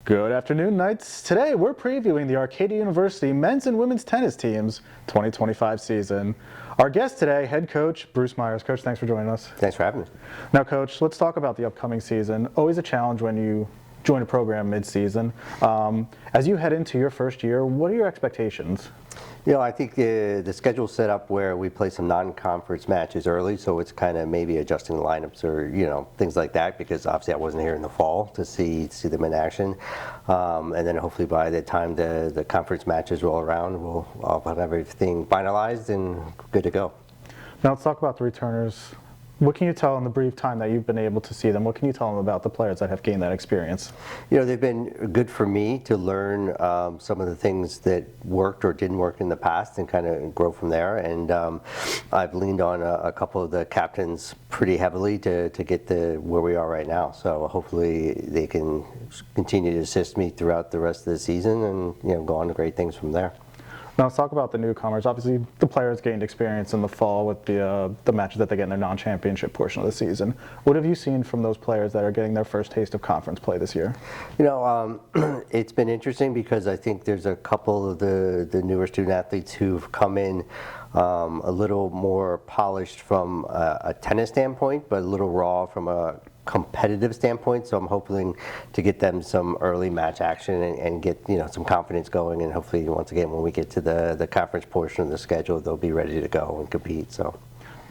Good afternoon, Knights. Today we're previewing the Arcadia University men's and women's tennis team's 2025 season. Our guest today, head coach Bruce Myers. Coach, thanks for joining us. Thanks for having me. Now, Coach, let's talk about the upcoming season. Always a challenge when you join a program mid-season. As you head into your first year, what are your expectations? You know, I think the schedule's set up where we play some non-conference matches early, so it's kind of maybe adjusting the lineups or, things like that, because obviously I wasn't here in the fall to see them in action. And then hopefully by the time the conference matches roll around, I'll have everything finalized and good to go. Now let's talk about the returners. What can you tell in the brief time that you've been able to see them? What can you tell them about the players that have gained that experience? You know, they've been good for me to learn some of the things that worked or didn't work in the past and kind of grow from there. And I've leaned on a couple of the captains pretty heavily to get to where we are right now. So hopefully they can continue to assist me throughout the rest of the season and, go on to great things from there. Now let's talk about the newcomers. Obviously, the players gained experience in the fall with the matches that they get in their non-championship portion of the season. What have you seen from those players that are getting their first taste of conference play this year? You know, it's been interesting because I think there's a couple of the newer student athletes who've come in a little more polished from a tennis standpoint, but a little raw from a competitive standpoint. So I'm hoping to get them some early match action and get some confidence going, and hopefully once again when we get to the conference portion of the schedule, they'll be ready to go and compete. So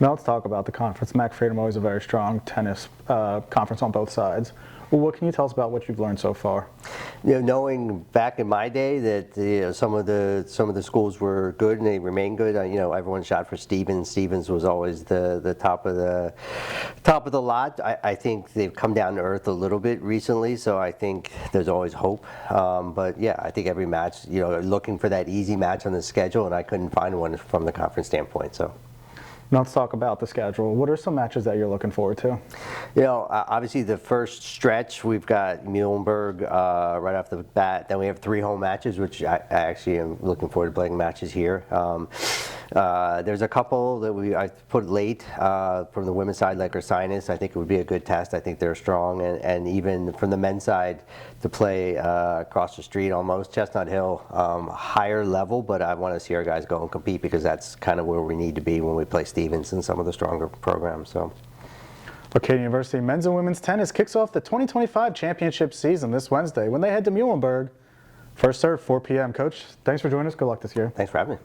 now let's talk about the conference. Mac Freedom always a very strong tennis conference on both sides. Well, what can you tell us about what you've learned so far? Knowing back in my day that some of the schools were good and they remain good. Everyone shot for Stevens. Stevens was always the top of the lot. I think they've come down to earth a little bit recently, so I think there's always hope. But yeah, I think every match, looking for that easy match on the schedule, and I couldn't find one from the conference standpoint. So. Now let's talk about the schedule. What are some matches that you're looking forward to? Obviously the first stretch, we've got Muhlenberg right off the bat. Then we have 3 home matches, which I actually am looking forward to playing matches here. There's a couple that I put late from the women's side, like Ursinus. I think it would be a good test. I think they're strong. And even from the men's side, to play across the street almost, Chestnut Hill, higher level, but I want to see our guys go and compete because that's kind of where we need to be when we play Stevens and some of the stronger programs. So. Arcadia University men's and women's tennis kicks off the 2025 championship season this Wednesday when they head to Muhlenberg. First serve, 4 p.m. Coach, thanks for joining us. Good luck this year. Thanks for having me.